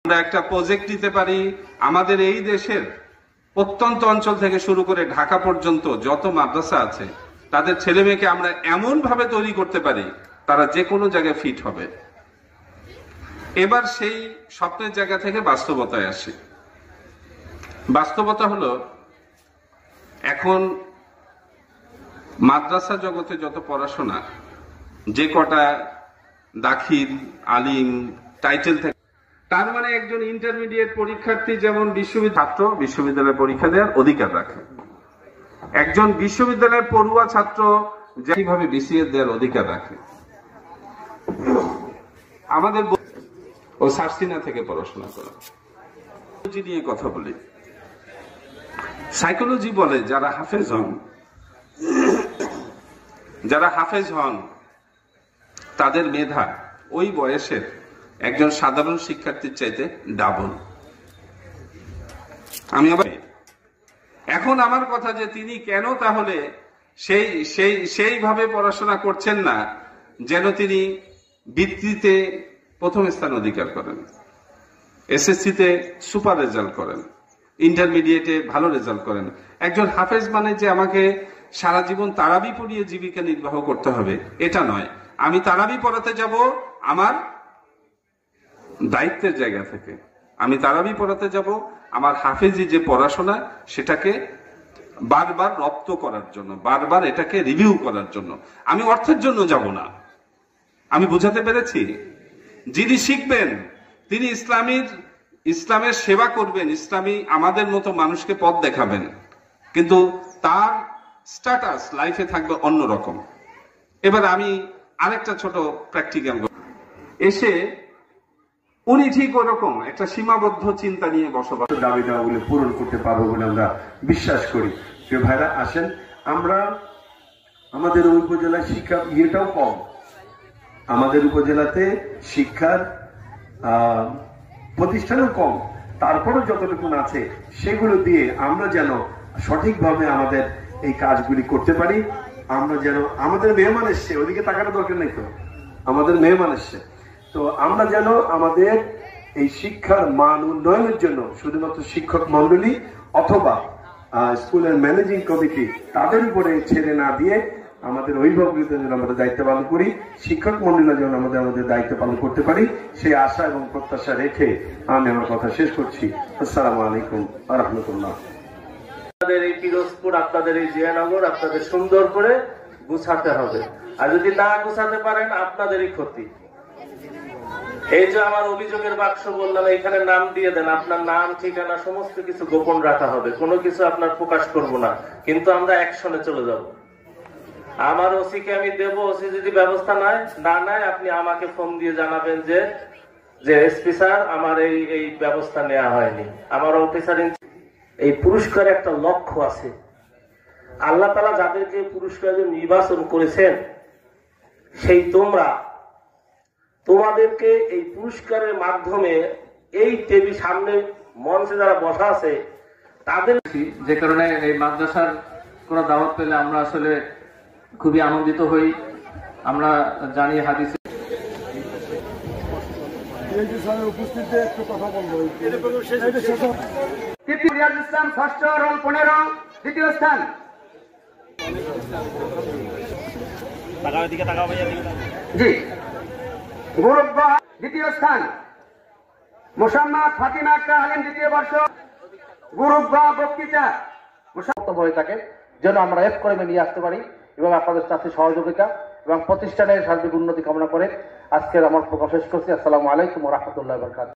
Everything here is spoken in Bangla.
আমরা একটা প্রজেক্ট দিতে পারি আমাদের এই দেশের প্রত্যন্ত অঞ্চল থেকে শুরু করে ঢাকা পর্যন্ত যত মাদ্রাসা আছে তাদের ছেলে মেয়েকে আমরা এমন ভাবে তৈরি করতে পারি তারা যে কোনো জায়গায় ফিট হবে। এবার সেই স্বপ্নের জায়গা থেকে বাস্তবতায় আসে। বাস্তবতা হলো এখন মাদ্রাসা জগতে যত পড়াশোনা, যে কটা দাখিল আলিম টাইটেল থাকে, তার মানে একজন ইন্টারমিডিয়েট পরীক্ষার্থী যেমন বিশ্ববিদ্যালয়ের পরীক্ষা দেওয়ার অধিকার রাখে, একজন বিশ্ববিদ্যালয়ের পড়ুয়া ছাত্র যেভাবে বিসিএস দেওয়ার অধিকার রাখে। আমাদের ও সার্সিনা থেকে পড়াশোনা করা নিয়ে কথা বলি। সাইকোলজি বলে যারা হাফেজ হন তাদের মেধা ওই বয়সের একজন সাধারণ শিক্ষার্থীর চাইতে ডাবল। আমি আবার এখন আমার কথা যে তিনি কেন তাহলে সেইভাবে পড়াশোনা করছেন না যেন তিনি বৃত্তিতে প্রথম স্থান অধিকার করেন, এসএসসিতে সুপার রেজাল্ট করেন, ইন্টারমিডিয়েটে ভালো রেজাল্ট করেন। একজন হাফেজ মানে যে আমাকে সারা জীবন তারাবি পড়িয়ে জীবিকা নির্বাহ করতে হবে এটা নয়। আমি তারাবি পড়াতে যাব আমার দায়িত্বের জায়গা থেকে, আমি তারাবি পড়াতে যাব আমার হাফেজি যে পড়াশোনা সেটাকে বারবার রপ্ত করার জন্য, বারবার এটাকে রিভিউ করার জন্য। আমি অর্থের জন্য যাব না। আমি বুঝাতে পেরেছি? যিনি শিখবেন তিনি ইসলামের সেবা করবেন, ইসলামী আমাদের মতো মানুষকে পথ দেখাবেন, কিন্তু তার স্ট্যাটাস লাইফে থাকবে অন্যরকম। এবার আমি আরেকটা ছোট প্র্যাকটিক্যাল এসে উনি ঠিক ওরকম একটা সীমাবদ্ধ চিন্তা নিয়ে বসবাস, দাবি দাওয়াগুলো পূরণ করতে পারবো বলে আমরা বিশ্বাস করি। প্রিয় ভাইরা আসেন, আমরা আমাদের উপজেলায় শিক্ষা ইয়েটাও কম, আমাদের উপজেলাতে শিক্ষার প্রতিষ্ঠানও কম, তারপরেও যতটুকু আছে সেগুলো দিয়ে আমরা যেন সঠিকভাবে আমাদের এই কাজগুলি করতে পারি। আমরা যেন আমাদের মেহমান এসছে, ওদিকে তাকানোর দরকার নেই তো, আমাদের মেহমান এসছে, তো আমরা যেন আমাদের এই শিক্ষার মান উন্নয়নের জন্য শুধুমাত্র শিক্ষক মন্ডলী অথবা স্কুলের ম্যানেজিং কমিটি তাদের উপরে ছেড়ে না দিয়ে আমাদের অভিভাবকদের জন্য আমাদের দায়িত্ব পালন করি, শিক্ষক মন্ডলীরা যেন আমাদের দায়িত্ব পালন করতে পারি, সেই আশা এবং প্রত্যাশা রেখে আমি আমার কথা শেষ করছি। আসসালামু আলাইকুম ওয়া রাহমাতুল্লাহ। আপনাদের এই পিরোজপুর, আপনাদের এই জিয়ানগর আপনাদের সুন্দর করে গুছাতে হবে, আর যদি না গুছাতে পারেন আপনাদেরই ক্ষতি। এই যে আমার অভিযোগের বাক্স বললাম, এখানে নাম দিয়ে দেন, আপনার নাম ঠিকানা সমস্ত কিছু গোপন রাখা হবে, কোনো কিছু আপনার প্রকাশ করব না, কিন্তু আমরা অ্যাকশনে চলে যাব। আমার ওসিকে আমি দেব, ওসি যদি ব্যবস্থা না নেয় আপনি আমাকে ফোন দিয়ে জানাবেন যে এসপি স্যার আমার এই ব্যবস্থা নেওয়া হয়নি। আমার অফিসার এই পুরস্কারে একটা লক্ষ্য আছে। আল্লাহ তাআলা যাদেরকে পুরস্কার নির্বাচন করেছেন সেই তোমাদেরকে এই পুরস্কারের মাধ্যমে এই টেবিল সামনে মঞ্চে যারা বসা আছে তাদের, যে কারণে এই মাদ্রাসার কোন দাওয়াত পেলে আমরা আসলে খুবই আনন্দিত হই। আমরা জানি হাদিসে উপস্থিতিতে একটু কথা বলবো। ইসলাম ষষ্ঠ রোল 15, দ্বিতীয় স্থান। জি, গ্রুপ গ দ্বিতীয় স্থান মোসাম্মদ ফাতিমা আক্তার আলিম, দ্বিতীয় বর্ষ, গ্রুপ গ বক্তৃতা হয়ে থাকে যেন আমরা এফ করে নিয়ে আসতে পারি এবং আপনাদের সাথে সহযোগিতা এবং প্রতিষ্ঠানের সার্বিক উন্নতি কামনা করে আজকের আমার প্রকাশ শেষ করছি। আসসালামু আলাইকুম ওয়া রাহমাতুল্লাহি ওয়া বারাকাতুহু।